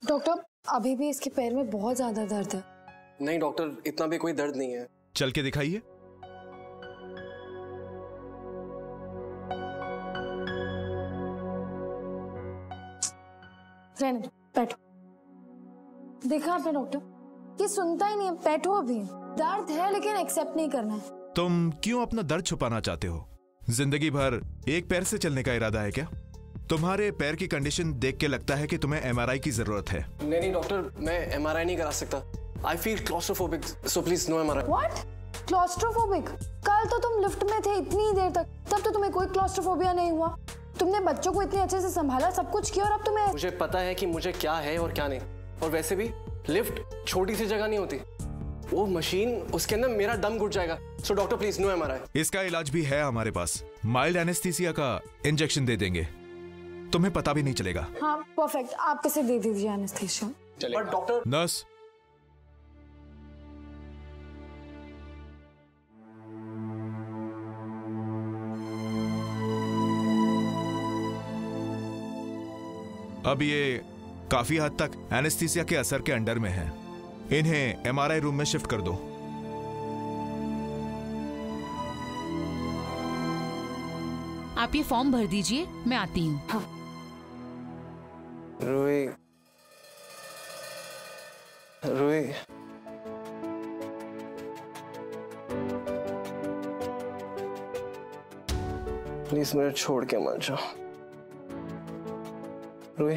Doctor अभी भी इसके पैर में बहुत ज्यादा दर्द है। नहीं डॉक्टर, इतना भी कोई दर्द नहीं है। चल के दिखाइए। रहने दो, बैठो। देखा आपने डॉक्टर, ये सुनता ही नहीं है। बैठो, अभी दर्द है लेकिन एक्सेप्ट नहीं करना है। तुम क्यों अपना दर्द छुपाना चाहते हो? जिंदगी भर एक पैर से चलने का इरादा है क्या? तुम्हारे पैर की कंडीशन देख के लगता है कि तुम्हें एमआरआई की जरूरत है। नहीं डॉक्टर, मैं एमआरआई नहीं करा सकता। I feel claustrophobic, so please no MRI. What? Claustrophobic? कल तो तुम लिफ्ट में थे इतनी देर तक, तब तो तुम्हें कोई क्लॉस्ट्रोफोबिया नहीं हुआ। तुमने बच्चों को इतने अच्छे से संभाला, सब कुछ किया, और अब तुम्हें। मुझे पता है कि मुझे क्या है और क्या नहीं। और वैसे भी लिफ्ट छोटी सी जगह नहीं होती, वो मशीन, उसके अंदर मेरा दम घुट जाएगा। So doctor please no MRI. इसका इलाज भी है हमारे पास। माइल्ड एनेस्थीसिया का इंजेक्शन दे देंगे, तुम्हें पता भी नहीं चलेगा। हाँ परफेक्ट, आप इसे दे दीजिए एनेस्थीसिया। पर डॉक्टर। नर्स, अब ये काफी हद तक एनेस्थीसिया के असर के अंडर में है। इन्हें एमआरआई रूम में शिफ्ट कर दो। आप ये फॉर्म भर दीजिए, मैं आती हूँ। हाँ। रूही, रूही, प्लीज मेरे छोड़ के मत जाओ। रूही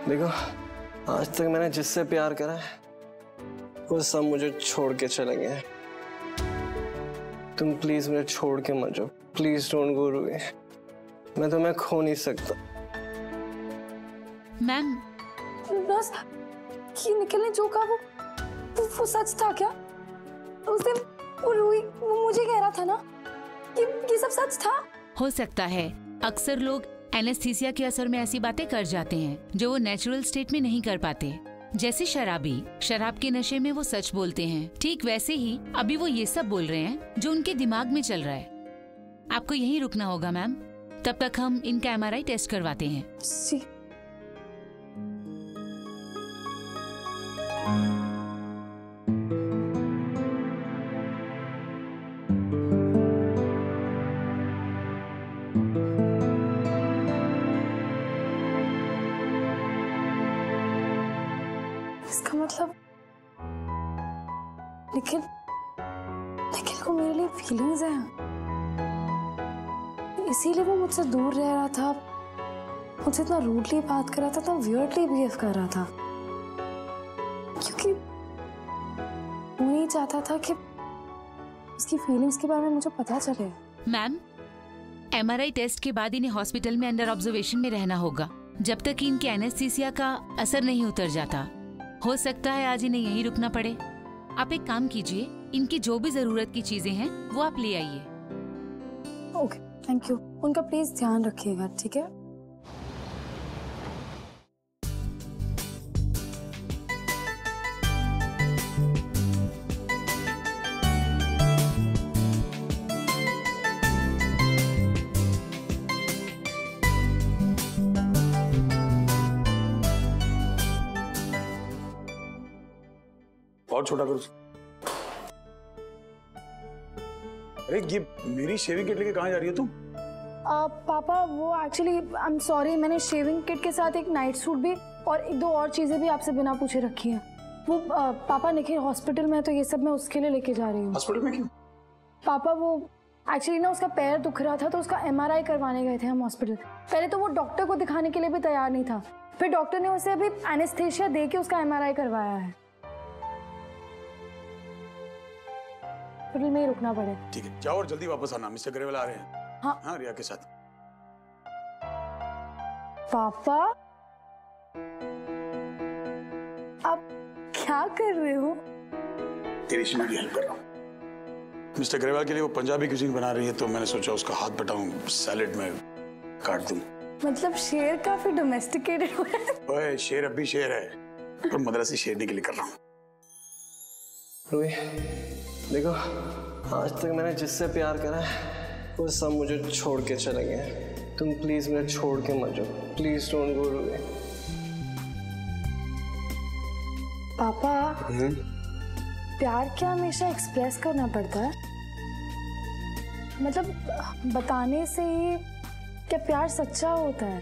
देखो, आज तक मैंने जिससे प्यार करा है वो सब मुझे छोड़ के चले गए। तुम प्लीज मुझे छोड़ के मत जाओ। प्लीज डोंट गो रूही, मैं तुम्हें खो नहीं सकता। मैम, बस ये निकलने जो कहा वो सच था क्या? उस दिन वो रूही वो मुझे कह रहा था ना कि ये सब सच था। हो सकता है अक्सर लोग एनेस्थीसिया के असर में ऐसी बातें कर जाते हैं जो वो नेचुरल स्टेट में नहीं कर पाते। जैसे शराबी शराब के नशे में वो सच बोलते हैं, ठीक वैसे ही अभी वो ये सब बोल रहे हैं जो उनके दिमाग में चल रहा है। आपको यहीं रुकना होगा मैम, तब तक हम इनका एमआरआई टेस्ट करवाते हैं। सी। इसका मतलब निखिल को मेरे लिए फीलिंग्स हैं, इसीलिए वो मुझसे दूर रह रहा था, मुझसे इतना रूडली बात कर रहा था, इतना वियर्डली बिहेव कर रहा था, क्योंकि वो नहीं चाहता था कि उसकी फीलिंग्स के बारे में मुझे पता चले। मैम, एमआरआई टेस्ट के बाद इन्हें हॉस्पिटल में अंडर ऑब्जर्वेशन में रहना होगा जब तक कि इनके एनेस्थीसिया का असर नहीं उतर जाता। हो सकता है आज इन्हें यहीं रुकना पड़े। आप एक काम कीजिए, इनकी जो भी जरूरत की चीजें हैं वो आप ले आइए। Okay, thank you. उनका प्लीज ध्यान रखिएगा, ठीक है? और छोटा करो। अरे ये मेरी शेविंग किट लेके कहाँ जा रही है तुम? पापा वो एक्चुअली आई एम सॉरी, मैंने शेविंग किट के साथ एक नाइट सूट भी और एक दो और चीजें भी आपसे बिना पूछे रखी हैं। वो पापा निखिल हॉस्पिटल में है तो ये सब मैं उसके लिए लेके जा रही हूँ। हॉस्पिटल में क्यों? पापा वो एक्चुअली ना उसका पैर दुख रहा था तो उसका एमआरआई करवाने गए थे हम हॉस्पिटल। पहले तो वो डॉक्टर को दिखाने के लिए भी तैयार नहीं था, फिर डॉक्टर ने उसे अभी एनेस्थीसिया दे के उसका एमआरआई करवाया है। हॉस्पिटल में ही रुकना पड़े। ठीक है, जाओ और जल्दी वापस आना, मिस्टर ग्रेवाल आ रहे हैं। हाँ हाँ, रिया के साथ। पापा आप क्या कर रहे हो? तेरी शीमा की हेल्प कर रहा हूँ। मिस्टर ग्रेवाल के लिए वो पंजाबी क्यूजीन बना रही है तो मैंने सोचा उसका हाथ बटाऊं, सैलेड में काट दूं। मतलब शेर काफी डोमेस्टिकेटेड हुआ है। ओए, शेर अब भी शेर है, पर मदरसी शेरनी के लिए कर रहा हूँ। रूही देखो, आज तक मैंने जिससे प्यार करा है वो सब मुझे छोड़ के चले गए। तुम प्लीज मुझे छोड़ के मत जाओ। Please don't go Ruhi. पापा, प्यार क्या हमेशा एक्सप्रेस करना पड़ता है? मतलब बताने से ही क्या प्यार सच्चा होता है?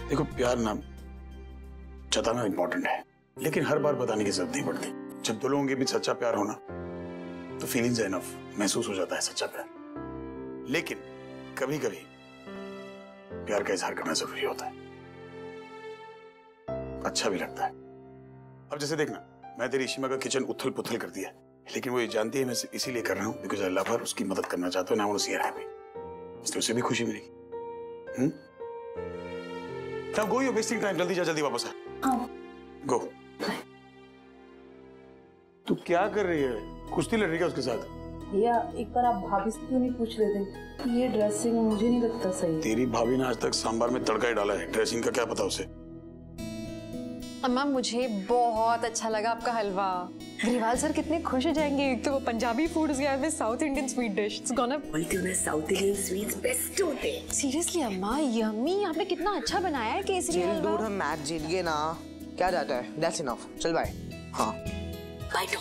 देखो, प्यार ना जताना इंपॉर्टेंट है, लेकिन हर बार बताने की जरूरत नहीं पड़ती। जब दो लोगों के बीच सच्चा प्यार होना तो फीलिंग्स एनफ महसूस हो जाता है सच्चा प्यार। लेकिन कभी कभी प्यार का इजहार करना जरूरी होता है, अच्छा भी लगता है। अब जैसे देखना, मैं तेरी इशिमा का किचन उथल पुथल कर दिया, लेकिन वो ये जानती है मैं इसीलिए कर रहा हूँ बिकॉज़ आई लव हर, उसकी मदद करना चाहता हूँ, ना उसे हैप्पी, इसलिए उसे भी खुशी मिलेगी। Now go, you're wasting time, जल्दी जा, जल्दी वापस आ। हाँ। Go। तू क्या कर रही है? कुश्ती लड़ रही है उसके साथ? भैया एक बार आप भाभी से क्यों नहीं पूछ लेते? ये ड्रेसिंग मुझे नहीं लगता सही। तेरी भाभी ने आज तक सांबार में तड़का ही डाला है, ड्रेसिंग का क्या पता उसे। अम्मा मुझे बहुत अच्छा लगा आपका हलवा। ग्रेवाल सर कितने खुश हो जाएंगे, एक तो वो पंजाबी फूड में south Indian sweet dish. It's gonna south Indian sweets best होते हैं। सीरियसली अम्मा, यम्मी, आपने कितना अच्छा बनाया है केसरी हलवा। दूर हम मैच जीत गए ना, क्या जाता है, दैट्स इनफ, चल बाय। हाँ बैठो,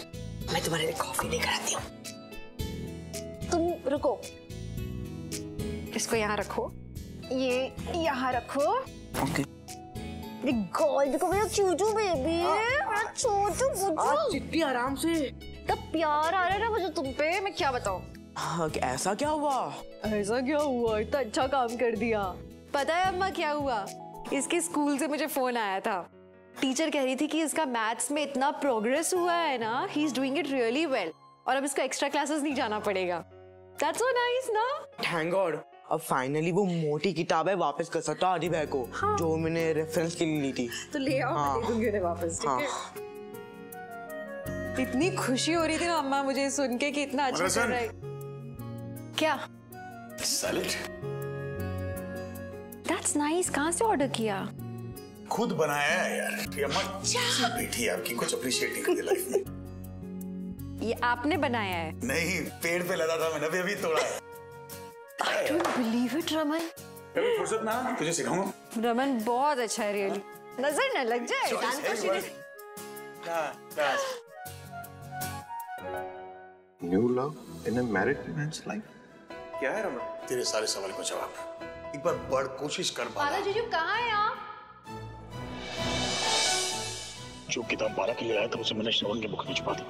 मैं तुम्हारे लिए कॉफी लेकर आती हूँ। तुम रुको, इसको यहाँ रखो, ये यहाँ रखो। ओके। गोल्ड को मेरा चूचू बेबी, मेरा चूचू बुच्चू। चिट्टी आराम से। तब प्यार आ रहा है ना मुझे तुम पे, मैं क्या बताऊं। हाँ, ऐसा क्या हुआ? ऐसा क्या हुआ, इतना अच्छा काम कर दिया। पता है अम्मा क्या हुआ? इसके स्कूल से मुझे फोन आया था, टीचर कह रही थी कि इसका मैथ्स में इतना प्रोग्रेस हुआ है ना, he is doing it really well, और अब इसको एक्स्ट्रा क्लासेस नहीं जाना पड़ेगा। दैट्स सो नाइस ना। थैंक गॉड, अब फाइनली वो मोटी किताबें वापस कर सकता आदि भाई को। हाँ। जो मैंने रेफरेंस के लिए ली थी। तो ले आओ, हाँ। मैं दे दूंगी उन्हें वापस, ठीक है? हाँ। इतनी खुशी हो रही थी ना अम्मा मुझे सुन के कि इतना अच्छा कर रहा है। क्या? सैलेड। दैट्स नाइस, कहाँ से ऑर्डर किया? खुद बनाया है यार। ये अम्मा बेटी आपकी कुछ अप्रिशिएट नहीं करती लाइफ में। ये आपने बनाया है? नहीं, पेड़ पे लगा था, मैंने अभी तोड़ा है। I don't believe it, Raman. कभी फुर्सत ना तुझे सिखाऊंगा। रमन बहुत अच्छा है रियली, नजर न लग जाए। New love in a married man's life? क्या है रमन? तेरे सारे सवाल का जवाब एक बार बड़ कोशिश कर। बाला जीजू कहाँ है आप? जो किताब बाला के लिए आया था उसे मैंने श्रवण के बुक में छुपा दी।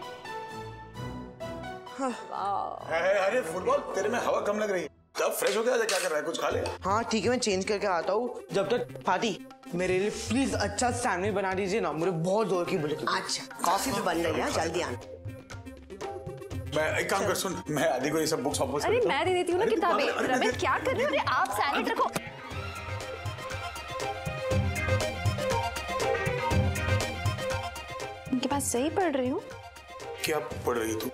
अरे फुटबॉल, तेरे में हवा कम लग रही है, तब फ्रेश हो गया, क्या कर रहा है, कुछ खा ले। हाँ ठीक है, मैं चेंज करके आता हूँ। जब तक फाती मेरे लिए प्लीज अच्छा सैंडविच बना दीजिए ना, मुझे बहुत जोर की भूख। अच्छा कॉफी भी बन रही है, जल्दी आना। मैं एक काम कर, सुन, मैं आदि को ये सब बुक्स वापस। अरे मैं दे देती हूँ ना किताबें। रमेश क्या कर रहे हो? अरे आप सैंडविच रखो। उनके पास सही पढ़ रही हूँ। क्या पढ़ रही तू?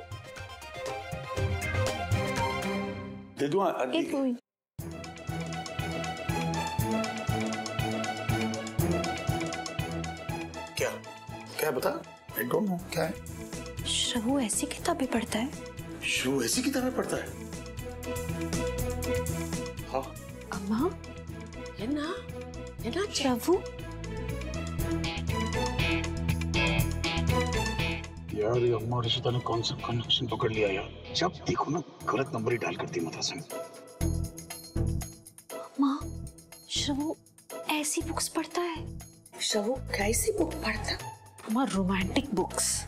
दे दूँ आदि? एक मिनट। क्या क्या बता? I don't know, क्या है? श्रवू ऐसी किताबें पढ़ता है? श्रवू ऐसी किताबें पढ़ता है? हाँ। अम्मा, है ना श्रवू? यार ये अम्मा और रिशिता ने कौन सा कनेक्शन पकड़ लिया यार। जब देखो ना गलत नंबर ही डाल करती मदरसे में। माँ, श्रवू ऐसी बुक्स पढ़ता है? श्रवू कैसी बुक पढ़ता? अम्मा रोमांटिक बुक्स।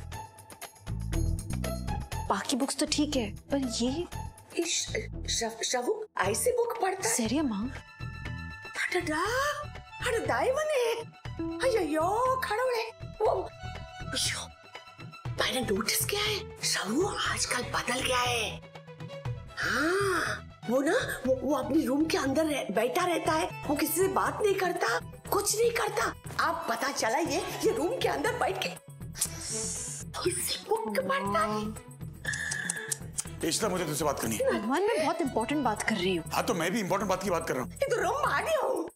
बाकी बुक्स तो ठीक है, पर ये श्रवू ऐसी बुक पढ़ता? सरिया माँ। अरे दाई बने। अयो खड़ोड़े। वो मैंने नोटिस किया है, श्रवू आजकल बदल गया है। हाँ, वो ना वो अपनी रूम के अंदर बैठा रहता है, वो किसी से बात नहीं करता, कुछ नहीं करता। आप पता चला ये रूम के अंदर बैठ के किसी बुक पढ़ता है। मुझे तुझसे बात करनी है। मैं बहुत इंपॉर्टेंट बात कर रही हूँ। हाँ तो मैं भी इंपॉर्टेंट बात की बात कर रहा हूँ। ये तो रूम आ गया हूँ।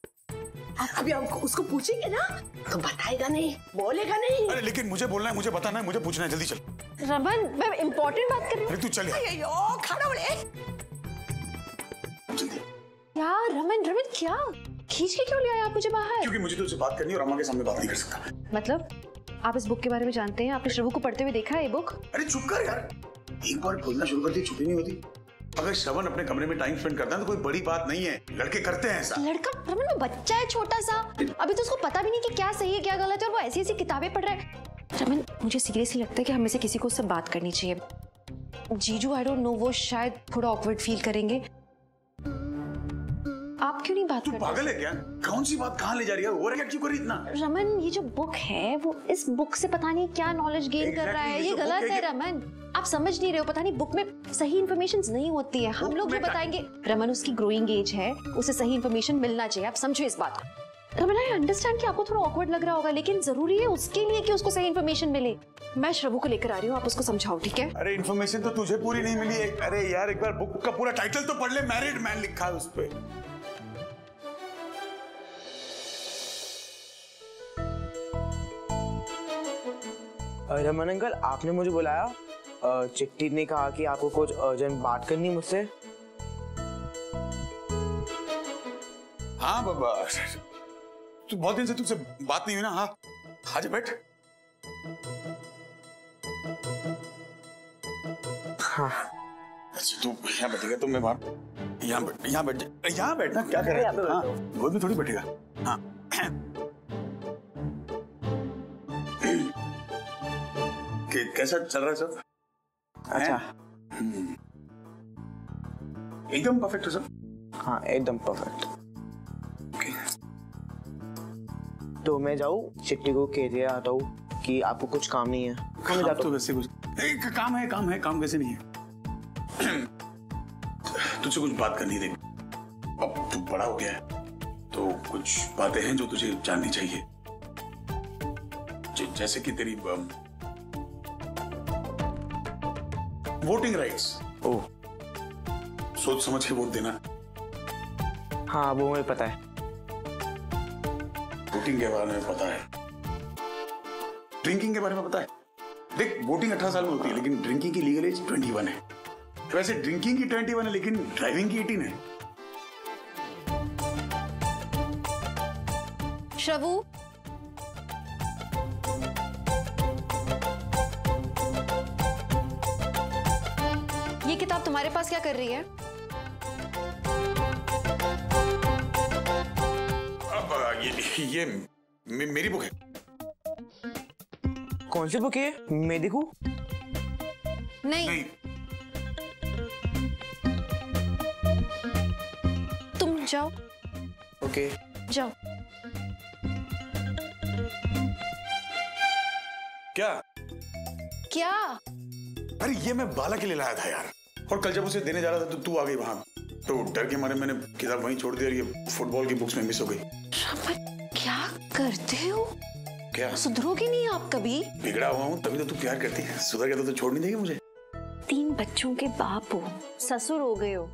अभी हम उसको पूछेंगे ना तो बताएगा नहीं, बोलेगा नहीं। अरे लेकिन मुझे बोलना है, मुझे बताना है, मुझे पूछना है, जल्दी चल। रमन मैं इंपॉर्टेंट बात कर रही हूँ। तू चल यार। खड़ा हो रे। जल्दी। यार रमन क्या खींच के क्यों ले आया आप मुझे बाहर? क्योंकि मुझे तुझसे बात करनी है और अम्मा के सामने बात नहीं कर सकता। मतलब आप इस बुक के बारे में जानते हैं? आपने श्रवू को पढ़ते हुए देखा है ये बुक? अरे चुप कर यार, एक बार बोलना शुरू करती चुप ही नहीं होती। अगर श्रवण अपने कमरे में टाइम स्पेंड करता है तो कोई बड़ी बात नहीं है, लड़के करते हैं ऐसा। लड़का रमन वो बच्चा है छोटा सा, अभी तो उसको पता भी नहीं कि क्या सही है क्या गलत है, और वो ऐसी ऐसी किताबें पढ़ रहा है। रमन मुझे सीरियसली लगता है कि हमें से किसी को उससे बात करनी चाहिए। जीजू आई डोंट नो, वो शायद थोड़ा ऑकवर्ड फील करेंगे। आप क्यों नहीं बात करते? तू पागल है क्या? कौन सी बात कहाँ ले जा रही है? ओवर रिएक्ट क्यों कर रही इतना? रमन ये जो बुक है वो इस बुक से पता नहीं क्या नॉलेज गेन कर रहा है, ये गलत है रमन। आप समझ नहीं रहे हो, पता नहीं बुक में सही इन्फॉर्मेशन नहीं होती है, हम लोग जो बताएंगे। रमन उसकी ग्रोइंग एज है, उसे सही इन्फॉर्मेशन मिलना चाहिए, आप समझो इस बात को। रमन आई अंडरस्टैंड कि आपको थोड़ा ऑकवर्ड लग रहा होगा, लेकिन जरूरी है उसके लिए कि उसको सही इन्फॉर्मेशन मिले। मैं श्रवू को लेकर आ रही हूँ, आप उसको समझाओ, ठीक है? अरे इन्फॉर्मेशन तो तुझे पूरी नहीं मिली है। अरे यार एक बार बुक का पूरा टाइटल तो पढ़ ले, मैरिड मैन लिखा है उस पे। रमन अंकल, आपने मुझे बुलाया? चिट्ठी ने कहा कि आपको कुछ अर्जेंट बात करनी मुझसे। हाँ बाबा, तू बहुत दिन से तुझसे बात नहीं हुई ना। हाँ आजा बैठ। हाँ अच्छा तू यहाँ बैठेगा तो मैं बाहर यहाँ बैठना, क्या कर रहा है? हाँ गोद में थोड़ी बैठेगा। हाँ कैसा चल रहा है सब? अच्छा एकदम परफेक्ट है सब? हाँ एकदम परफेक्ट। तो मैं जाऊँ चिट्ठी को कह दिया आता हूँ कि आपको कुछ काम नहीं है? काम तो वैसे कुछ काम वैसे नहीं है। तुझसे कुछ बात करनी थी। अब तू बड़ा हो गया है तो कुछ बातें हैं जो तुझे जाननी चाहिए, जैसे कि तेरी वोटिंग राइट्स। ओह, सोच समझ के वोट देना। हाँ वो मुझे पता है। वोटिंग के बारे में पता है, ड्रिंकिंग के बारे में पता है। देख वोटिंग 18 साल में होती है लेकिन ड्रिंकिंग की लीगल एज 21 है। वैसे ड्रिंकिंग की 21 है लेकिन ड्राइविंग की 18 है। श्रवू, ये किताब तुम्हारे पास क्या कर रही है? ये मेरी बुक है। कौन सी बुक है? मैं देखूं? नहीं। तुम जाओ। ओके जाओ। क्या? अरे ये मैं बाला के लिए लाया था यार, और कल जब उसे देने जा रहा था तो तू आ गई वहां, तो डर के मारे मैंने किताब वहीं छोड़ दी और ये फुटबॉल की बुक्स में मिस हो गई। क्या करते हो? क्या सुधरोगे नहीं आप कभी? बिगड़ा हुआ हूँ तभी तो तू प्यार करती है, सुधर गया तो छोड़ नहीं देगी मुझे। 3 बच्चों के बाप हो, ससुर हो गए हो,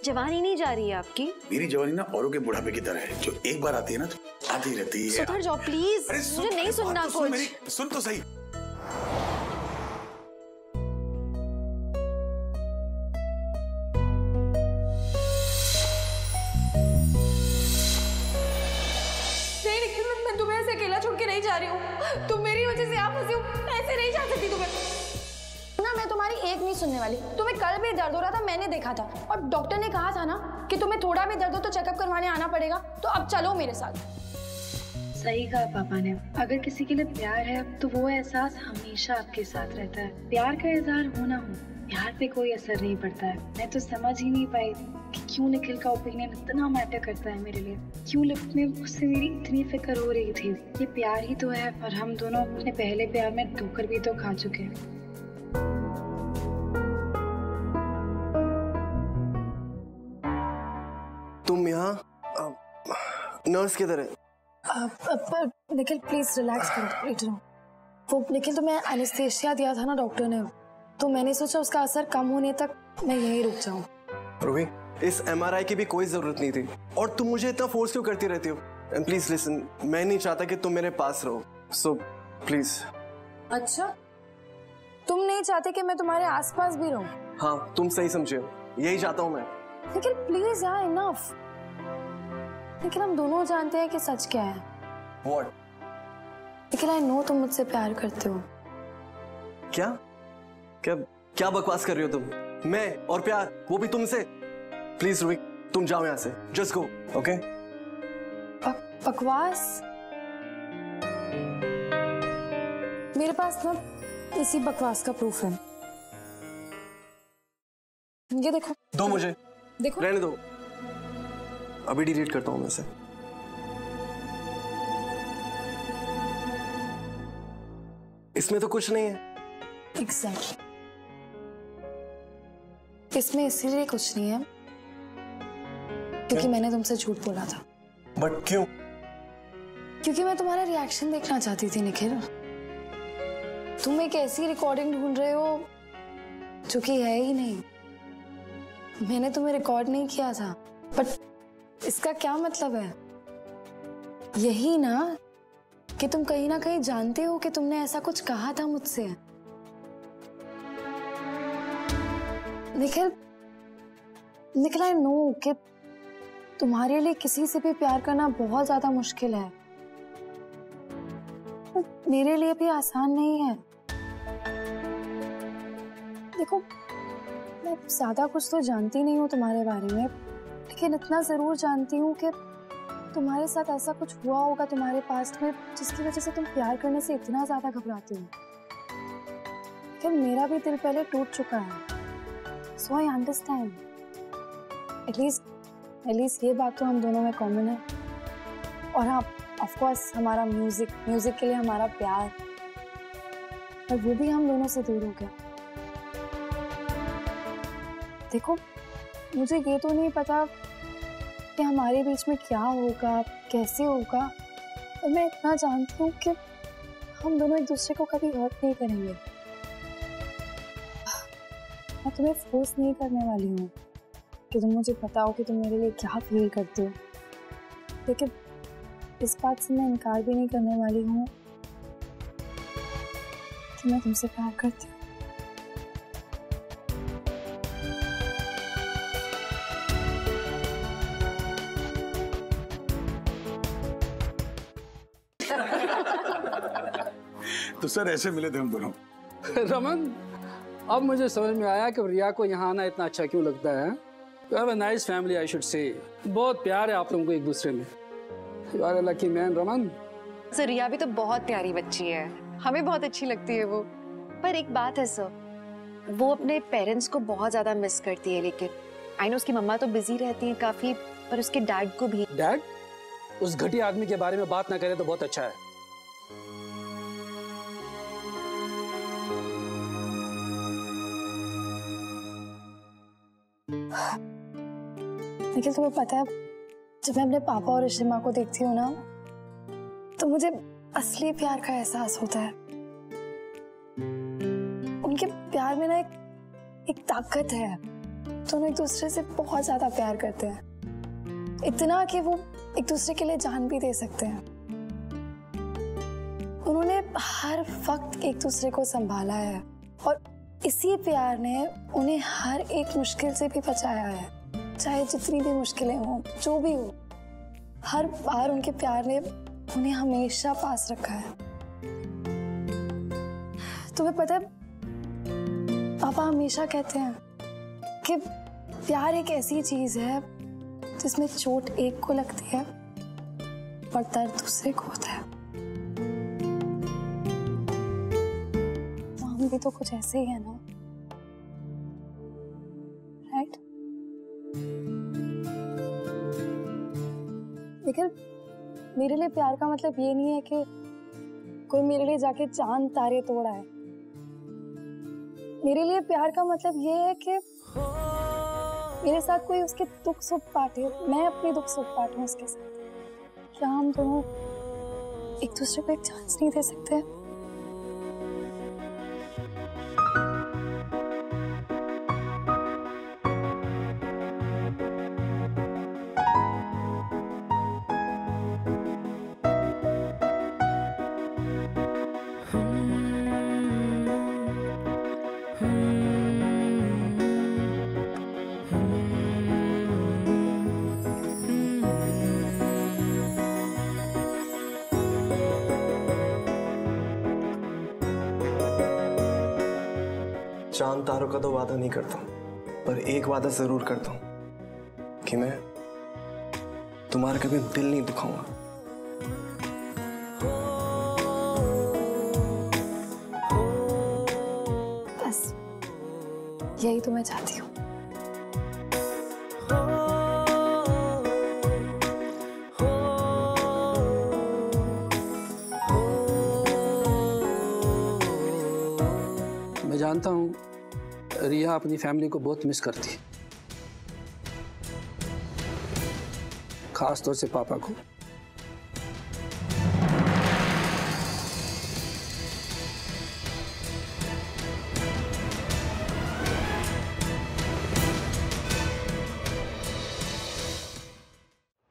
जवानी नहीं जा रही है आपकी। मेरी जवानी ना औरों के बुढ़ापे की तरह है, जो एक बार आती है ना तो आती रहती है। सुधर जाओ प्लीज, मुझे नहीं सुनना कुछ। सुन तो सही। अकेला छोड़ के नहीं जा रही हूँ, तुम मेरी वजह से आप फंसी हो, ऐसे नहीं जा सकती तुम्हें ना। मैं तुम्हारी एक नहीं सुनने वाली। तुम्हें कल भी दर्द हो रहा था, मैंने देखा था, और डॉक्टर ने कहा था ना कि तुम्हें थोड़ा भी दर्द हो तो चेकअप करवाने आना पड़ेगा। तो अब चलो मेरे साथ। सही कहा पापा ने, अगर किसी के लिए प्यार है तो वो एहसास हमेशा आपके साथ रहता है। प्यार का इजहार होना हो, प्यार पे कोई असर नहीं पड़ता है। मैं तो समझ ही नहीं पाई कि क्यों निखिल का ओपिनियन इतना मैटर करता है मेरे लिए, क्यों लिफ्ट में उससे मेरी इतनी फिक्र हो रही थी। ये प्यार ही तो है, पर हम दोनों अपने पहले प्यार में ठोकर भी तो खा चुके हैं। तुम यहाँ नर्स की तरह? पर निखिल प्लीज रिलैक्स करो। वो निखिल तुम्हें एनेस्थेसिया दिया था ना डॉक्टर ने, तो मैंने सोचा उसका असर कम होने तक मैं यहीं रुक जाऊं। रूही, इस MRI की भी कोई जरूरत नहीं थी, और तुम मुझे इतना फोर्स क्यों करती रहती हो? एंड प्लीज लिसन, मैं नहीं चाहता कि तुम मेरे पास रहो, सो प्लीज। अच्छा, तुम नहीं चाहते कि मैं तुम्हारे आसपास भी रहूं? हाँ, तुम सही समझे हो, यही चाहता हूँ मैं। निखिल प्लीज यार, इनफ। लेकिन हम दोनों जानते हैं कि सच क्या है। What? लेकिन आई नो तुम मुझसे प्यार करते हो। क्या क्या क्या बकवास कर रही हो तुम? मैं और प्यार, वो भी तुमसे? प्लीज रूही, तुम जाओ यहाँ से, जस्ट गो, ओके? बकवास? मेरे पास ना इसी बकवास का प्रूफ है। ये देखो। दो मुझे। देखो। रहने दो, अभी डिलीट करता हूँ मैं इसे। इसमें तो कुछ नहीं है। एग्जैक्टली। इसमें इसीलिए कुछ नहीं है क्योंकि मैंने तुमसे झूठ बोला था। बट क्यों? क्योंकि मैं तुम्हारा रिएक्शन देखना चाहती थी निखिल। तुम एक ऐसी रिकॉर्डिंग ढूंढ रहे हो जो कि है ही नहीं। मैंने तुम्हें रिकॉर्ड नहीं किया था, बट इसका क्या मतलब है? यही ना कि तुम कहीं ना कहीं जानते हो कि तुमने ऐसा कुछ कहा था मुझसे। निखिल आई नो कि तुम्हारे लिए किसी से भी प्यार करना बहुत ज्यादा मुश्किल है, मेरे लिए भी आसान नहीं है। देखो, मैं ज्यादा कुछ तो जानती नहीं हूँ तुम्हारे बारे में, लेकिन इतना जरूर जानती हूँ कि तुम्हारे साथ ऐसा कुछ हुआ होगा तुम्हारे पास्ट में जिसकी वजह से तुम प्यार करने से इतना ज्यादा घबराती हो। लेकिन मेरा भी दिल पहले टूट चुका है, सो आई अंडरस्टैंड। एटलीस्ट ये बात तो हम दोनों में कॉमन है। और हाँ, ऑफ कोर्स हमारा म्यूजिक के लिए हमारा प्यार, पर वो भी हम दोनों से दूर हो गया। देखो, मुझे ये तो नहीं पता कि हमारे बीच में क्या होगा, कैसे होगा, और मैं इतना जानती हूँ कि हम दोनों एक दूसरे को कभी हर्ट नहीं करेंगे। मैं तुम्हें फोर्स नहीं करने वाली हूँ कि तुम मुझे बताओ कि तुम मेरे लिए क्या फील करते हो, लेकिन इस बात से मैं इनकार भी नहीं करने वाली हूँ कि मैं तुमसे प्यार करती हूँ। तो सर ऐसे मिले थे हम दोनों। रमन, अब मुझे समझ में आया कि रिया को यहाँ आना इतना अच्छा क्यों लगता है। You have a nice family, I should say. बहुत प्यार है आप लोगों को एक दूसरे में। You are a lucky man, Raman. Sir, Riya भी तो बहुत प्यारी बच्ची है, हमें बहुत अच्छी लगती है वो। पर एक बात है सर, वो अपने पेरेंट्स को बहुत ज्यादा मिस करती है, लेकिन आई नो उसकी मम्मा तो बिजी रहती है काफी, पर उसके डैड को भी। डैड? उस घटिया आदमी के बारे में बात ना करे तो बहुत अच्छा है। लेकिन तुम्हें पता है, जब मैं अपने पापा और ऋषिमा को देखती हूँ ना, तो मुझे असली प्यार का एहसास होता है। उनके प्यार में ना एक ताकत है। दोनों एक दूसरे से बहुत ज्यादा प्यार करते हैं, इतना कि वो एक दूसरे के लिए जान भी दे सकते हैं। उन्होंने हर वक्त एक दूसरे को संभाला है और इसी प्यार ने उन्हें हर एक मुश्किल से भी बचाया है, चाहे जितनी भी मुश्किलें हों, जो भी हो। हर बार उनके प्यार ने उन्हें हमेशा पास रखा है। तुम्हें पता है, पापा हमेशा कहते हैं कि प्यार एक ऐसी चीज है जिसमें चोट एक को लगती है और दर्द दूसरे को होता है। तो हम भी तो कुछ ऐसे ही है ना, राइट? लेकिन मेरे लिए प्यार का मतलब ये नहीं है कि कोई मेरे लिए जाके चांद तारे तोड़ा है। मेरे लिए प्यार का मतलब ये है कि मेरे साथ कोई उसके दुख सुख बांटे, मैं अपने दुख सुख बांटूं उसके साथ। क्या हम दोनों एक दूसरे को एक चांस नहीं दे सकते? चांद तारों का तो वादा नहीं करता, पर एक वादा जरूर करता हूं कि मैं तुम्हारा कभी दिल नहीं दुखाऊंगा। बस यही तो मैं चाहती हूँ। मैं जानता हूं रिया अपनी फैमिली को बहुत मिस करती है, खास तौर से पापा को।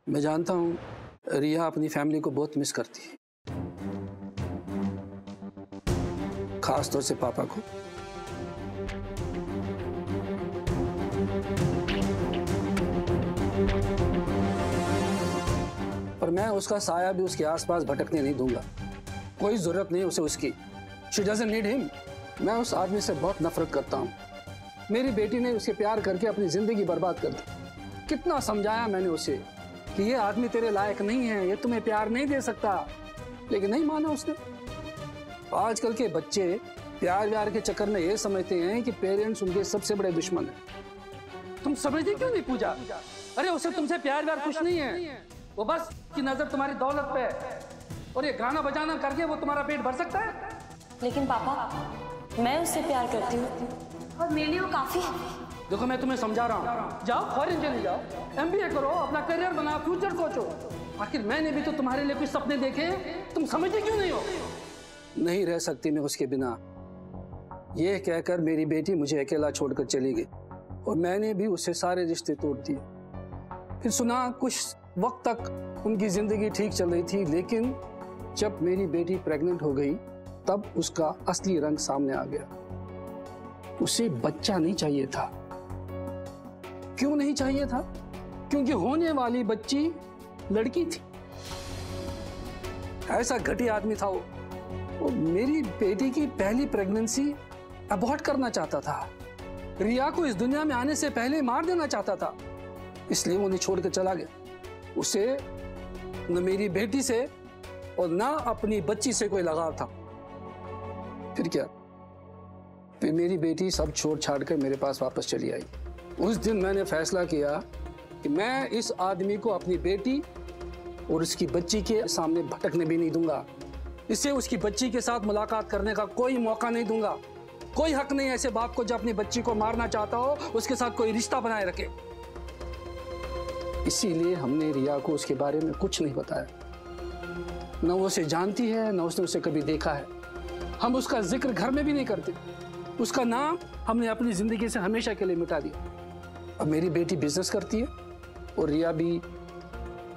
मैं जानता हूं रिया अपनी फैमिली को बहुत मिस करती है, खास तौर से पापा को। पर मैं उसका साया भी उसके आसपास भटकने नहीं दूंगा। कोई जरूरत नहीं उसे उसकी। She doesn't need him। मैं उस आदमी से बहुत नफरत करता हूँ। मेरी बेटी ने उसके प्यार करके अपनी जिंदगी बर्बाद कर दी। कितना समझाया मैंने उसे कि ये आदमी तेरे लायक नहीं है, ये तुम्हें प्यार नहीं दे सकता, लेकिन नहीं माना उसने। आजकल के बच्चे प्यार व्यार के चक्कर में ये समझते हैं कि पेरेंट्स उनके सबसे बड़े दुश्मन हैं। तुम समझती क्यों नहीं पूजा? अरे उसे तुमसे प्यार व्यार कुछ नहीं है, वो बस की नजर तुम्हारी दौलत पे है, और ये गाना बजाना करके वो तुम्हारा पेट भर सकता है। लेकिन पापा मैं उससे प्यार करती हूँ और मेरे लिए वो काफी है। देखो मैं तुम्हें समझा रहा हूँ, जाओ फॉरेन चले जाओ, MBA करो, अपना करियर बनाओ, फ्यूचर सोचो। आखिर मैंने भी तो तुम्हारे लिए कुछ सपने देखे, तुम समझते क्यों नहीं हो? नहीं रह सकती मैं उसके बिना, ये कहकर मेरी बेटी मुझे अकेला छोड़कर चली गई, और मैंने भी उससे सारे रिश्ते तोड़ दिए। फिर सुना कुछ वक्त तक उनकी जिंदगी ठीक चल रही थी, लेकिन जब मेरी बेटी प्रेग्नेंट हो गई तब उसका असली रंग सामने आ गया। उसे बच्चा नहीं चाहिए था। क्यों नहीं चाहिए था? क्योंकि होने वाली बच्ची लड़की थी। ऐसा घटिया आदमी था वो मेरी बेटी की पहली प्रेगनेंसी अबॉर्ट करना चाहता था। रिया को इस दुनिया में आने से पहले मार देना चाहता था, इसलिए वो उन्हें छोड़ कर चला गया। उसे न मेरी बेटी से और ना अपनी बच्ची से कोई लगाव था। फिर क्या? फिर मेरी बेटी सब छोड़ छाड़ कर मेरे पास वापस चली आई। उस दिन मैंने फैसला किया कि मैं इस आदमी को अपनी बेटी और उसकी बच्ची के सामने भटकने भी नहीं दूंगा। इसे उसकी बच्ची के साथ मुलाकात करने का कोई मौका नहीं दूंगा। कोई हक नहीं ऐसे बाप को जो अपनी बच्ची को मारना चाहता हो उसके साथ कोई रिश्ता बनाए रखे। इसीलिए हमने रिया को उसके बारे में कुछ नहीं बताया। न वो उसे जानती है, न उसने उसे कभी देखा है। हम उसका जिक्र घर में भी नहीं करते। उसका नाम हमने अपनी जिंदगी से हमेशा के लिए मिटा दिया। अब मेरी बेटी बिजनेस करती है और रिया भी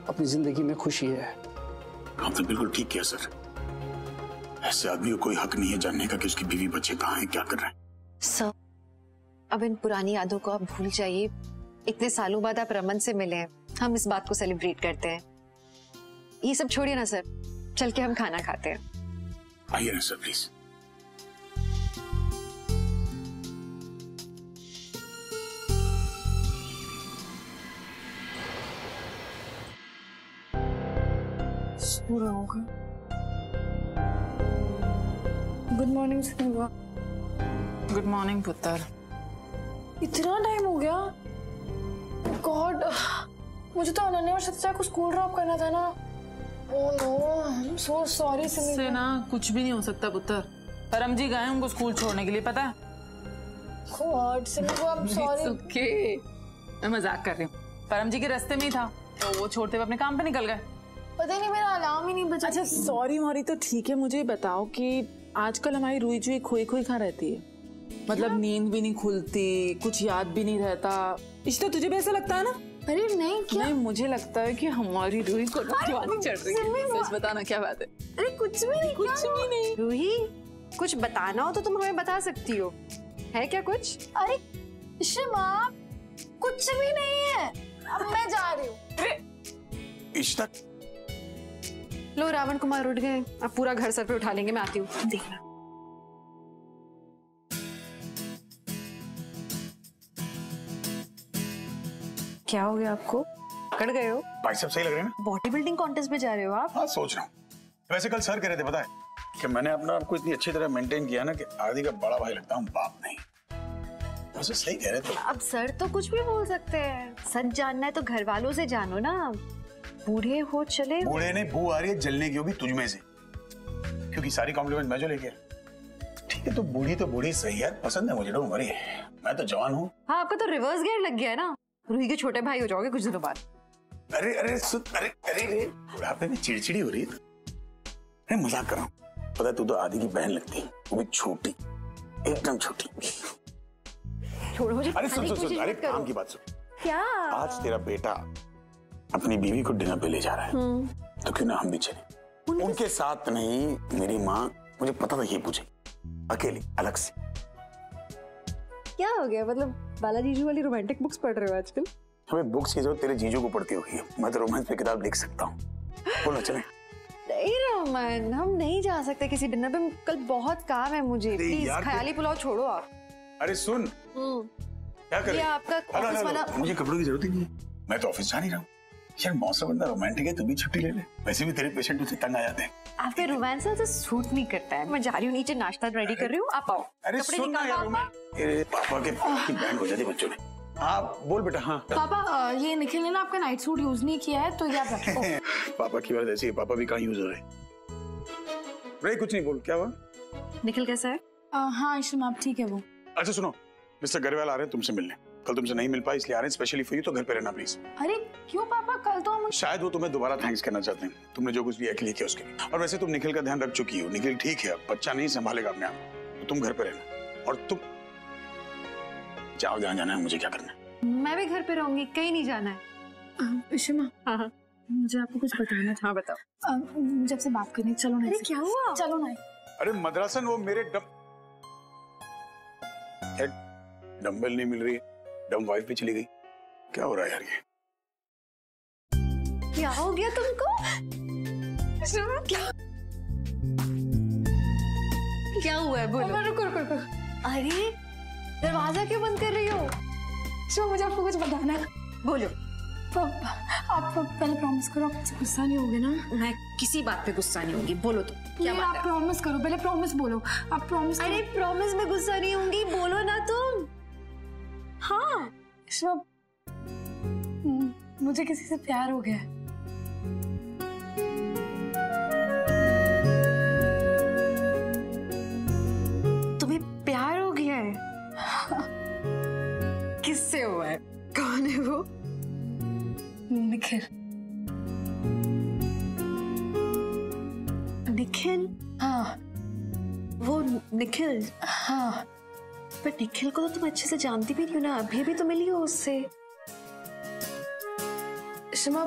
अपनी जिंदगी में खुशी है। आपने बिल्कुल ठीक किया सर। ऐसे आदमी को कोई हक नहीं है जानने का कि उसकी बीवी बच्चे कहाँ हैं, क्या कर रहे हैं। सर, अब इन पुरानी यादों को आप भूल जाइए। इतने सालों बाद आप रमन से मिले हैं, हम इस बात को सेलिब्रेट करते हैं। ये सब छोड़िए ना सर, चल के हम खाना खाते हैं। आइए ना sir please. Good morning Sneha. Good morning पुत्र। इतना टाइम हो गया? गॉड, मुझे तो अनन्या और सत्या को स्कूल ड्रॉप करना था ना। Oh no, I am so sorry. Say ना कुछ भी नहीं हो सकता पुत्र। परम जी गए उनको स्कूल छोड़ने के लिए, पता है? God Simran, I am sorry. Okay, मैं मजाक कर रही हूँ। परम जी के रास्ते में ही था तो वो छोड़ते हुए अपने काम पे निकल गए। पता नहीं, मेरा अलार्म ही नहीं बजा। अच्छा सॉरी मौरी, तो ठीक है। मुझे बताओ कि आजकल हमारी रुई जुई खोई खोई कहाँ रहती है? मतलब नींद भी नहीं खुलती, कुछ याद भी नहीं रहता। इस तो तुझे भी ऐसा लगता है ना? अरे नहीं, क्या? नहीं, मुझे लगता है कि हमारी रूही को जवानी चढ़ रही है। सच बताना, क्या बात है? अरे कुछ भी नहीं, कुछ भी नहीं। रूही, कुछ बताना हो तो तुम हमें बता सकती हो। है क्या कुछ? अरे शिमा, कुछ भी नहीं है। अब मैं जा रही हूँ। इश्ता, लो रावण कुमार उठ गए, अब पूरा घर सर पे उठा लेंगे। मैं आती हूँ, देखना। क्या हो गया आपको? पकड़ गए हो? बाइसेप सही लग रहे हैं ना? बॉडी बिल्डिंग कॉन्टेस्ट में जा रहे हो आप? हाँ सोच रहा हूँ। वैसे कल सर कह रहे थे पता है कि मैंने अपना आपको इतनी अच्छी तरह मेंटेन किया ना कि आदि का बड़ा भाई लगता हूँ, बाप नहीं। वैसे सही कह रहे थे। अब सर तो कुछ भी बोल सकते हैं, सच जानना है तो घर वालों से जानो ना। बूढ़े हो चले, बूढ़े नहीं, बू आ रही है जलने की होगी तुझ में से, क्योंकि सारी कॉम्प्लीमेंट मैं जो लेके। ठीक है तो बूढ़ी सही है, पसंद है मुझे, डोंट वरी, मैं तो जवान हूँ। हाँ आपका तो रिवर्स गियर लग गया है ना, रूही के छोटे भाई हो जाओगे कुछ दिनों बाद। अरे अरे सुन, अरे बुढ़ापे में चिड़चिड़ी हो रही है। अरे मजाक कर रहा हूँ, पता है तू तो आदि की बहन लगती है, वो भी छोटी, एकदम छोटी। छोड़ो मुझे। अरे सुन, अरे काम की बात सुन। क्या? आज तेरा बेटा अपनी बीवी को डिनर पे ले जा रहा है, तो क्यों ना हम भी चले? उनके साथ नहीं, मेरी माँ मुझे पता था ये पूछे, अकेली अलग से। क्या हो गया, मतलब बाला जीजू वाली रोमांटिक बुक्स पढ़ रहे हो आजकल? हमें बुक्स की जरूरत तेरे जीजू को पढ़ती होगी, मैं तो रोमांस पे किताब लिख सकता हूँ। बोलो चले? नहीं रोमन, हम नहीं जा सकते किसी डिनर पे, कल बहुत काम है मुझे। प्लीज ख्याली पुलाव छोड़ो आप। अरे सुन, क्या करें? ये आपका ऑफिस वाला। मुझे कपड़ों की जरूरत ही नहीं है, मैं तो ऑफिस जा नहीं रहा हूँ। यार मौसम बंदा रोमांटिक है, तू भी छुट्टी ले ले, वैसे भी तेरे पेशेंट मुझसे तंग आ जाते हैं। आप पे रोमांस तो सूट नहीं करता है। मैं जा रही हूँ नीचे, नाश्ता रेडी कर रही हूँ, आप आओ। अरे सुन ना यार, पापा के बैंड हो जाती बच्चों ने। आप बोल बेटा। हाँ पापा, ये निखिल ने ना आपका नाइट सूट यूज नहीं किया है तो याद रखो। पापा की बात ऐसी है, पापा भी कहाँ यूज हो रहे। रे कुछ नहीं, बोल क्या हुआ? निखिल कैसा है? हाँ ईशमा आप ठीक है वो। अच्छा सुनो, मिस्टर गरेवाल आ रहे हैं तुमसे मिलने, कल तुमसे नहीं मिल पाए इसलिए आ रहे हैं स्पेशली फॉर यू, तो घर पे रहना प्लीज। अरे क्यों पापा, कल तो हम। शायद वो तुम्हें दोबारा थैंक्स करना चाहते हैं, तुमने जो कुछ भी लिए किया उसके लिए। और वैसे तुम निखिल का ध्यान रख चुकी हो, निखिल ठीक है, बच्चा नहीं संभालेगा अपने आप, तो तुम घर पे रहना। और तुम जाओ, जहाँ जाना है, मुझे क्या करना है? मैं भी घर पे रहूंगी, कहीं नहीं जाना है। ईशमा हाँ मुझे आपको कुछ बताना था। हाँ बताओ। जब से बात करनी, चलो ना। अरे क्या हुआ? चलो ना। अरे मद्रासन, वो मेरे डम्बल नहीं मिल रही, डम वाइफ भी चली गई, क्या हो रहा है यार ये? क्या हो गया तुमको? क्या हुआ है बोलो। रुको। अरे दरवाजा क्यों बंद कर रही हो? मुझे आपको कुछ बताना है। बोलो। आप पहले प्रॉमिस करो, आप गुस्सा नहीं होगे ना? मैं किसी बात पे गुस्सा नहीं होगी, बोलो तो क्या बात है? आप प्रॉमिस करो, पहले प्रॉमिस बोलो। आप प्रॉमिस। अरे प्रॉमिस में गुस्सा नहीं होंगी, बोलो ना तुम। हाँ मुझे किसी से प्यार हो गया है। तुम्हें प्यार हो गया है? किससे हुआ है? कौन है वो? निखिल। निखिल? हाँ वो निखिल? हाँ पर निखिल को तो तुम अच्छे से जानती भी नहीं हो ना, अभी भी तो मिली हो उससे। शमा,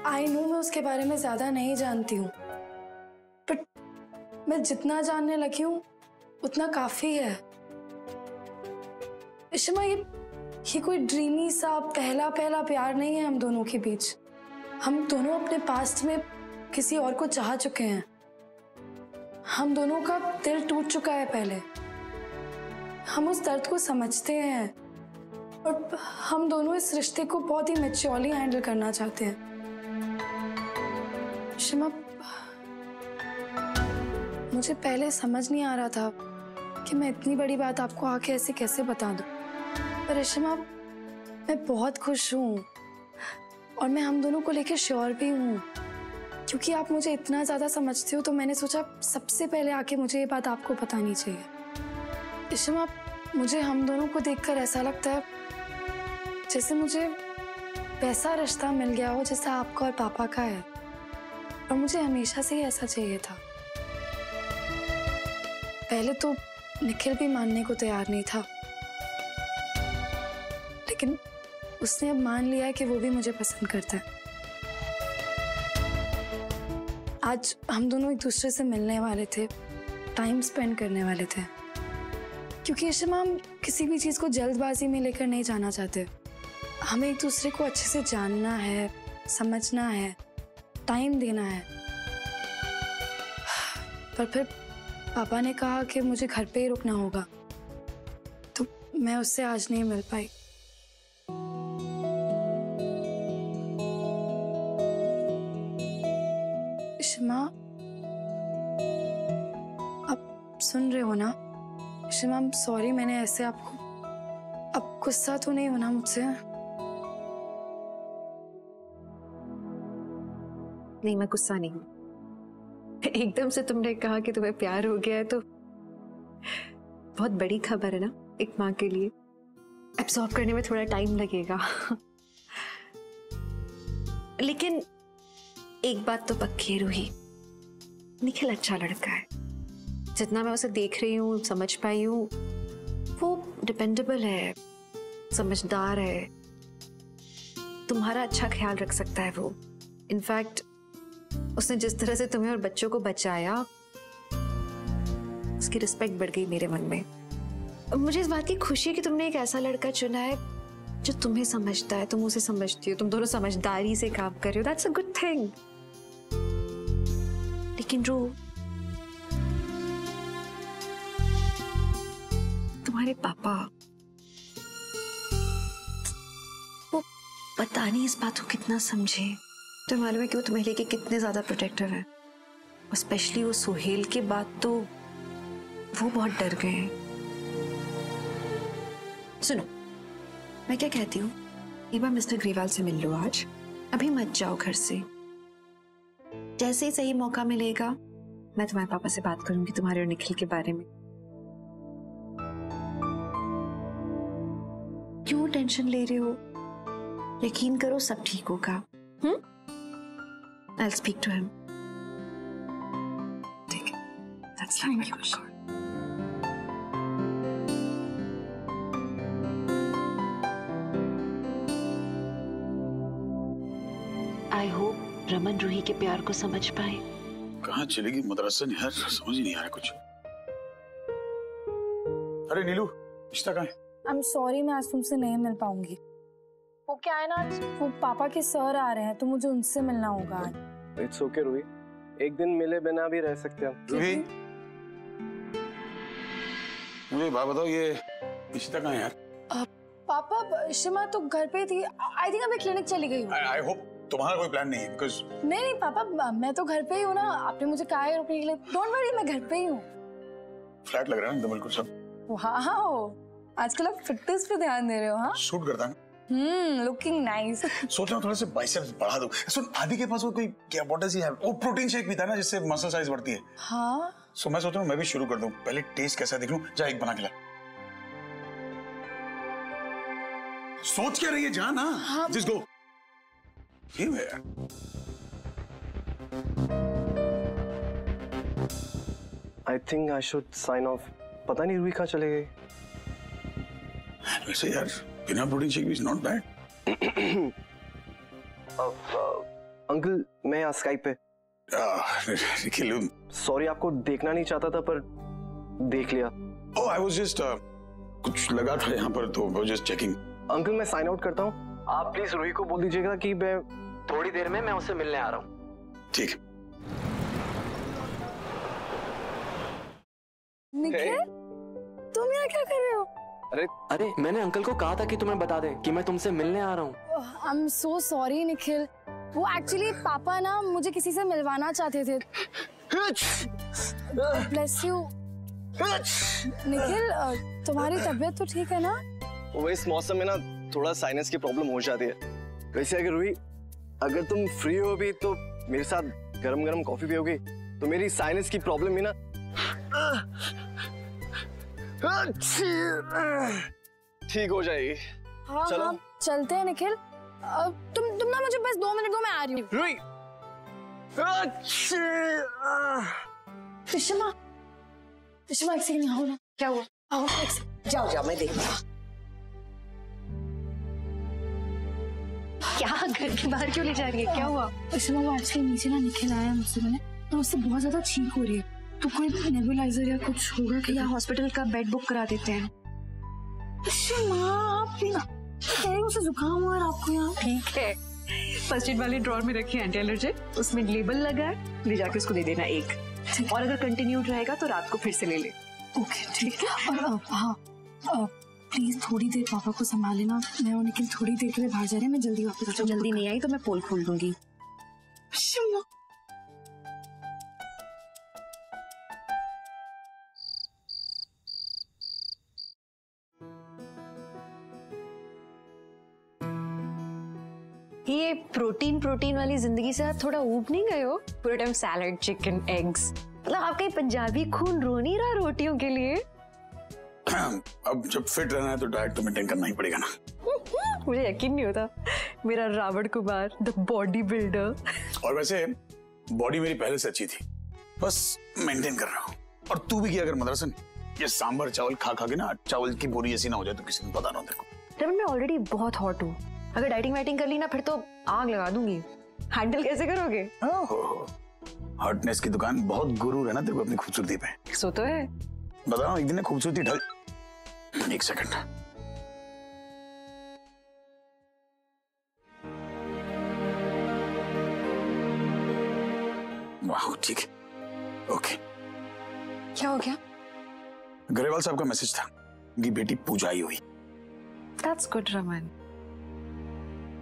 आई नो मैं उसके बारे में ज्यादा नहीं जानती हूँ, बट मैं जितना जानने लगी हूँ उतना काफी है। शमा, ये कोई ड्रीमी सा पहला प्यार नहीं है हम दोनों के बीच। हम दोनों अपने पास्ट में किसी और को चाह चुके हैं। हम दोनों का दिल टूट चुका है पहले। हम उस दर्द को समझते हैं और हम दोनों इस रिश्ते को बहुत ही मैच्योरली हैंडल करना चाहते हैं। शिमा, मुझे पहले समझ नहीं आ रहा था कि मैं इतनी बड़ी बात आपको आके ऐसे कैसे बता दूं। पर शिमा, मैं बहुत खुश हूँ और मैं हम दोनों को लेकर श्योर भी हूँ, क्योंकि आप मुझे इतना ज्यादा समझते हो, तो मैंने सोचा सबसे पहले आके मुझे ये बात आपको बतानी चाहिए। शिमा, मुझे हम दोनों को देखकर ऐसा लगता है जैसे मुझे वैसा रिश्ता मिल गया हो जैसा आपका और पापा का है, और मुझे हमेशा से ही ऐसा चाहिए था। पहले तो निखिल भी मानने को तैयार नहीं था, लेकिन उसने अब मान लिया है कि वो भी मुझे पसंद करता है। आज हम दोनों एक दूसरे से मिलने वाले थे, टाइम स्पेंड करने वाले थे, क्योंकि शिमा, हम किसी भी चीज को जल्दबाजी में लेकर नहीं जाना चाहते। हमें एक दूसरे को अच्छे से जानना है, समझना है, टाइम देना है। पर फिर पापा ने कहा कि मुझे घर पे ही रुकना होगा, तो मैं उससे आज नहीं मिल पाई। शिमा, आप सुन रहे हो ना? शिमा, सॉरी मैंने ऐसे आपको, अब गुस्सा तो नहीं होना मुझसे? नहीं, मैं गुस्सा नहीं हूँ। एकदम से तुमने कहा कि तुम्हें प्यार हो गया है तो बहुत बड़ी खबर है ना एक माँ के लिए। एब्सॉर्ब करने में थोड़ा टाइम लगेगा। लेकिन एक बात तो पक्की है रूही, निखिल अच्छा लड़का है। जितना मैं उसे देख रही हूँ, समझ पाई हूँ, वो डिपेंडेबल है, समझदार है, तुम्हारा अच्छा ख्याल रख सकता है वो। इनफैक्ट उसने जिस तरह से तुम्हें और बच्चों को बचाया, उसकी रिस्पेक्ट बढ़ गई मेरे मन में। मुझे इस बात की खुशी है कि तुमने एक ऐसा लड़का चुना है जो तुम्हें समझता है, तुम उसे समझती हो, तुम दोनों समझदारी से काम कर रहे हो। That's a good thing. लेकिन रू, तुम्हारे पापा, वो पता नहीं इस बात को कितना समझे। तो मालूम है कि वो तुम्हें लेके कितने ज्यादा प्रोटेक्टिव है। स्पेशली वो सुहेल के बाद तो वो बहुत डर गए हैं। सुनो, मैं क्या कहती हूँ, एक बार मिस्टर ग्रेवाल से मिल लो आज, अभी मत जाओ घर से। जैसे ही सही मौका मिलेगा मैं तुम्हारे पापा से बात करूंगी तुम्हारे और निखिल के बारे में। क्यों टेंशन ले रहे हो? यकीन करो सब ठीक होगा। I'll speak to him. ठीक है, that's fine. I hope Raman Ruhi के प्यार को समझ पाए। कहाँ चलेगी मदरसन यार, समझ ही नहीं आ रहा कुछ। अरे नीलू, इश्ता कहाँ है? I'm sorry, मैं आज तुमसे नहीं मिल पाऊंगी। वो क्या है ना, वो पापा के सर आ रहे हैं तो मुझे उनसे मिलना होगा। इट्स ओके रूही, एक दिन मिले बिना भी रह सकते हैं। रूही, मुझे बात बताओ, ये इशिता कहाँ है यार? पापा, शिमा तो घर पे थी। आई थिंक अभी क्लिनिक चली गई हो। आई होप तुम्हारा कोई प्लान नहीं है, बिकॉज़ नहीं पापा, मैं तो घर पे ही हूँ ना। आपने मुझे कहा है रुकने के लिए। डोंट वरी, मैं घर पे ही हूँ। फ्लैट लग रहा है ना बिल्कुल सब। वाओ, आजकल आप फिटनेस पे ध्यान दे रहे हो। हाँ, सूट करता है। Looking nice. सोच रहा हूँ थोड़ा सा बाइसेप्स बढ़ा दूं। सुन, आदि के पास वो कोई क्या व्हाट डज ही हैव? वो प्रोटीन शेक पीता है ना जिससे मसल साइज बढ़ती है। हाँ, सो मैं सोच रहा हूँ मैं भी शुरू कर दूं। पहले टेस्ट कैसा देख लूं। जा एक बना के ला। सोच क्या रही है? जा ना। हाँ। Just go. ये यार, I think I should sign off. पता नहीं रूही कहाँ चले गई। वैसे यार बिना प्रोटीन शेक भी इज नॉट बैड। अंकल, मैं यहाँ स्काइप पे। निखिल, सॉरी, आपको देखना नहीं चाहता था पर देख लिया। ओह, आई वाज जस्ट कुछ लगा था यहाँ पर तो I was just checking. Uncle, मैं साइन आउट करता हूँ। आप प्लीज रूही को बोल दीजिएगा कि मैं थोड़ी देर में उससे मिलने आ रहा हूँ। ठीक। निखिल, तुम यहाँ क्या कर रहे हो? अरे मैंने अंकल को कहा था कि तुम्हें बता दे कि मैं तुमसे मिलने आ रहा हूँ। आई एम सो सॉरी निखिल। वो एक्चुअली पापा ना मुझे किसी से मिलवाना चाहते थे। Bless you. निखिल, तुम्हारी तबीयत तो ठीक है ना? वो इस मौसम में ना थोड़ा साइनस की प्रॉब्लम हो जाती है। वैसे अगर रूही, अगर तुम फ्री हो भी तो मेरे साथ गरम गरम कॉफी पियोगी तो मेरी साइनस की प्रॉब्लम ही ना ठीक हो जाएगी। हाँ, चलो। हाँ, चलते हैं निखिल। तुम ना मुझे बस 2 मिनट दो, मैं आ रही हूँ। रूही, शिमा, एक सेकंड यहाँ हो ना। क्या हुआ? आओ, एक सेकंड। जाओ मैं देखूंगा। क्या घर के बाहर क्यों ले जा रही है? क्या हुआ? शिमा, वो आजकल नीचे ना निखिल आया मुझसे मिलने, तो उससे बहुत ज्यादा छींक हो रही है। तो कोई नेबुलाइजर या कुछ होगा क्या? हॉस्पिटल का बेड बुक करा देते हैं। शिमा, आप भी ना उसे जुकाम हुआ है आपको यहाँ। ठीक है, फर्स्ट एड वाले ड्रॉर में रखिए एंटी एलर्जिक, उसमें लेबल लगा है, ले जाके उसको दे देना एक। और अगर कंटिन्यूड रहेगा तो रात को फिर से ले ले। ओके, ठीक है। और हाँ, प्लीज थोड़ी देर पापा को संभाल लेना। मैं और निखिल थोड़ी देर के लिए बाहर जा रहे हैं। मैं जल्दी वापस। जल्दी नहीं आई तो मैं पोल खोल दूंगी। शिमा, ये प्रोटीन वाली जिंदगी से आप थोड़ा ऊब नहीं गए हो? पूरे टाइम सैलड, चिकन, एग्स, मतलब आपका ये पंजाबी खून रो नहीं रहा रोटियों के लिए? अब जब फिट रहना है तो डाइट तो मेंटेन करना ही पड़ेगा ना। मुझे यकीन नहीं होता, मेरा Ravan Kumar the body builder. और वैसे बॉडी मेरी पहले से अच्छी थी, बस मेंटेन कर रहा हूँ। और तू भी किया अगर मदरसन, ये सांभर चावल खा के ना चावल की बोरी ऐसी ना हो जाए तो किसी ने पता ना हो तेरे को। रमन मैं ऑलरेडी बहुत हॉट हूँ, अगर डाइटिंग वाइटिंग कर ली ना फिर तो आग लगा दूंगी। हैंडल कैसे करोगे? हॉटनेस की दुकान, बहुत गुरूर है ना तेरे को अपनी खूबसूरती पे। सो तो है। बता रहा हूँ एक दिन खूबसूरती ढल। एक सेकंड। वाह ठीक है, ओके। क्या हो गया? गरेवाल साहब का मैसेज था, उनकी बेटी पूजा आई हुई। That's good, Raman.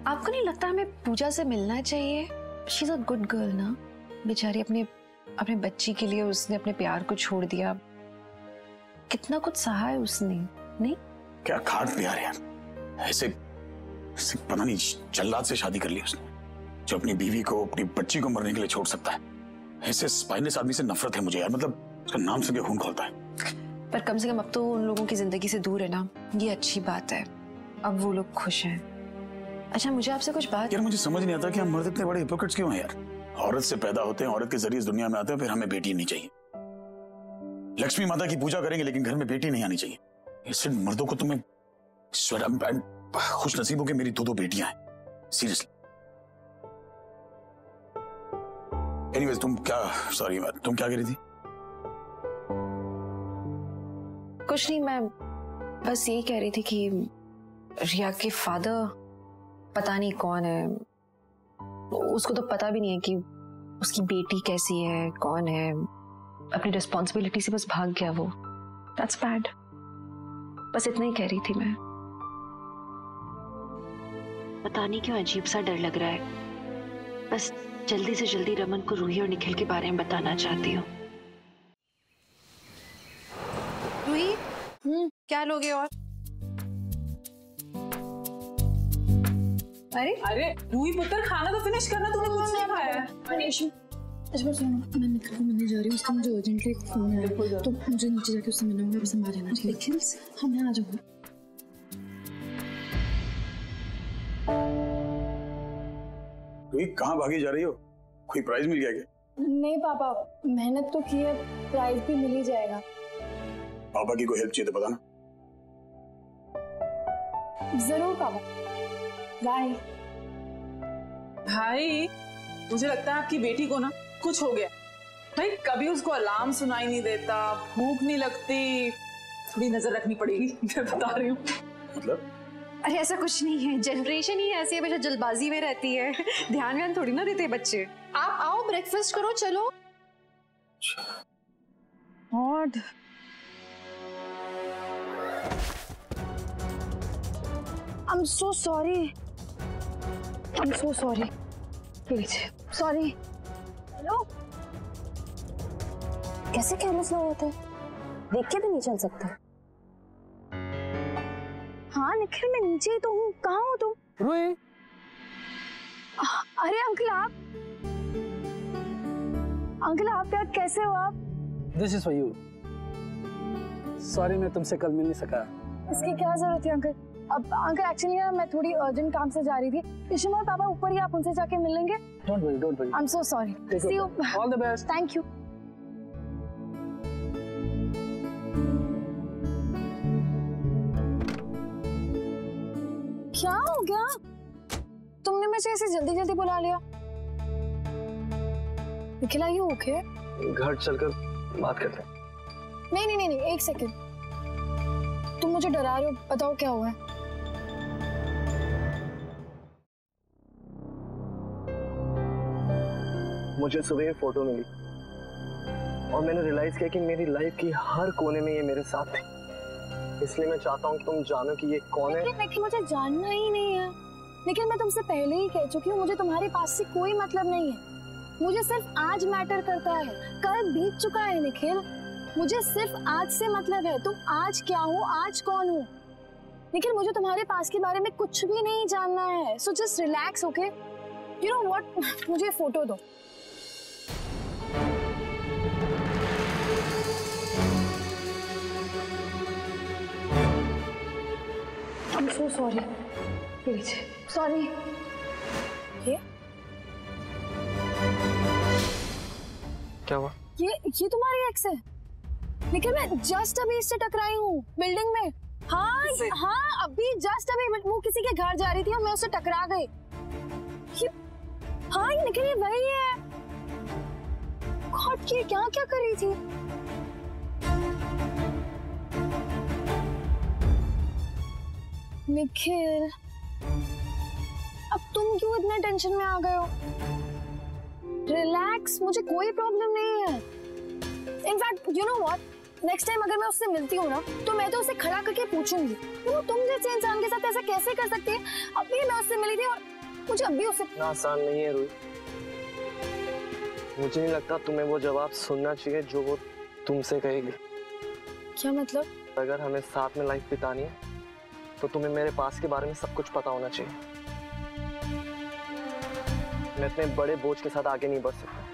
आपको नहीं लगता हमें पूजा से मिलना चाहिए? She's a good girl ना, बेचारी अपने बच्ची के लिए उसने अपने प्यार को छोड़ दिया, कितना कुछ सहा है उसने, नहीं? क्या खाट प्यार यार, ऐसे पता नहीं जल्लाद से शादी कर ली उसने, जो अपनी बीवी को अपनी बच्ची को मरने के लिए छोड़ सकता है। ऐसे स्पाइनलेस आदमी से नफरत है मुझे यार, मतलब उसका नाम सुन के खून खौलता है। पर कम से कम अब तो उन लोगों की जिंदगी से दूर है ना, ये अच्छी बात है। अब वो लोग खुश हैं। अच्छा मुझे आपसे कुछ बात। यार मुझे समझ नहीं आता कि हम मर्द इतने बड़े हिपोक्रेट्स क्यों हैं यार। औरत से पैदा होते हैं, औरत के जरिए इस दुनिया में आते हैं, फिर हमें बेटी नहीं चाहिए। लक्ष्मी माता की पूजा करेंगे लेकिन घर में बेटी नहीं आनी चाहिए। इससे मर्दों को तुम्हें खुश नसीब हो के मेरी दो बेटियां हैं, सीरियसली। एनीवेज तुम क्या कह रही थी? कुछ नहीं, मैं बस यही कह रही थी कि रिया के फादर पता नहीं कौन है, उसको तो पता भी नहीं है कि उसकी बेटी कैसी है, कौन है। अपनी रिस्पॉन्सिबिलिटी से बस भाग गया वो। That's bad। बस इतना ही कह रही थी मैं। पता नहीं क्यों अजीब सा डर लग रहा है, बस जल्दी से जल्दी रमन को रूही और निखिल के बारे में बताना चाहती हूँ। रूही, क्या लोगे? और अरे रूही पुत्र, खाना तो फिनिश करना, तूने कुछ नहीं खाया। मैं निखिल को मिलने जा रही हूँ, उसका मुझे अर्जेंटली एक फोन है, तो मुझे नीचे जाके उससे मिलना होगा, संभाल लेना। निखिल से? हाँ मैं आ जाऊंगा। कहाँ भागी जा रही हो? कोई प्राइज मिल गया क्या? नहीं पापा, मेहनत तो की है, प्राइज भी मिल ही जाएगा। पापा की कोई हेल्प चाहिए तो बताना। जरूर पापा, बाय। भाई मुझे लगता है आपकी बेटी को ना कुछ हो गया। भाई कभी उसको अलार्म सुनाई नहीं देता, भूख नहीं लगती, थोड़ी नजर रखनी पड़ेगी। मैं बता रही हूँ। मतलब? अरे ऐसा कुछ नहीं है, जनरेशन ही ऐसी है, हमेशा जल्दबाजी में रहती है, ध्यान थोड़ी ना देते बच्चे। आप आओ, ब्रेकफास्ट करो, चलो। और I'm so sorry. I'm so sorry. Please, sorry. Hello? कैसे केयरलेस लोग होते हैं? देख के भी नहीं चल सकता। हाँ निखिल, मैं नीचे ही तो हूँ, कहाँ हो तुम? रूही। अरे अंकल आप यार, कैसे हो आप? This is for you. Sorry मैं तुमसे कल मिल नहीं सका। इसकी क्या जरूरत है अंकल? अब अंकल एक्चुअली ना मैं थोड़ी अर्जेंट काम से जा रही थी। ईशम और पापा ऊपर ही, आप उनसे जाके मिल लेंगे? Don't worry. I'm so sorry. See you. All the best. Thank you. क्या हो गया? तुमने मुझे ऐसे जल्दी बुला लिया। Nikhil, are you okay? घर चलकर बात करते हैं। नहीं, एक सेकंड। तुम मुझे डरा रहे हो, बताओ क्या हुआ है? मुझे सुबह ये फोटो मिली और मैंने रियलाइज किया कि मेरी लाइफ की हर कोने में ये मेरे साथ थी। इसलिए मैं चाहता हूँ कि तुम जानो कि ये कौन है। लेकिन मुझे जानना ही नहीं है। लेकिन मैं तुमसे पहले ही कह चुकी हूँ, मुझे तुम्हारे पास से कोई मतलब नहीं है। मुझे सिर्फ आज मैटर करता है, कल बीत चुका है निखिल। मुझे सिर्फ आज से मतलब है। तुम आज क्या हो, आज कौन हो? निखिल मुझे तुम्हारे पास के बारे में कुछ भी नहीं जानना है, so just relax, okay? You know what, मुझे फोटो दो। आई am so sorry, please sorry. ये क्या हुआ? ये तुम्हारी एक्स है? लेकिन मैं जस्ट अभी इससे टकराई हूँ बिल्डिंग में। हाँ हाँ, अभी जस्ट अभी वो किसी के घर जा रही थी और मैं उससे टकरा गई। हाँ ये निखिल, ये वही है। गॉड, ये क्या क्या कर रही थी? निखिल अब तुम क्यों इतने टेंशन में आ गए हो? रिलैक्स, मुझे कोई प्रॉब्लम नहीं है। In fact you know what, next time अगर मैं उससे मिलती हूँ ना तो मैं तो उसे खड़ा करके पूछूंगी तुम जैसे इंसान के साथ ऐसा कैसे कर सकती है? अभी मैं उससे मिली थी और मुझे अभी उससे। इतना आसान नहीं है रूही। मुझे नहीं लगता तुम्हें वो जवाब सुनना चाहिए जो वो तुमसे कहेगी। क्या मतलब? अगर हमें साथ में लाइफ बितानी है तो तुम्हें मेरे पास के बारे में सब कुछ पता होना चाहिए। मैं इतने बड़े बोझ के साथ आगे नहीं बढ़ सकता।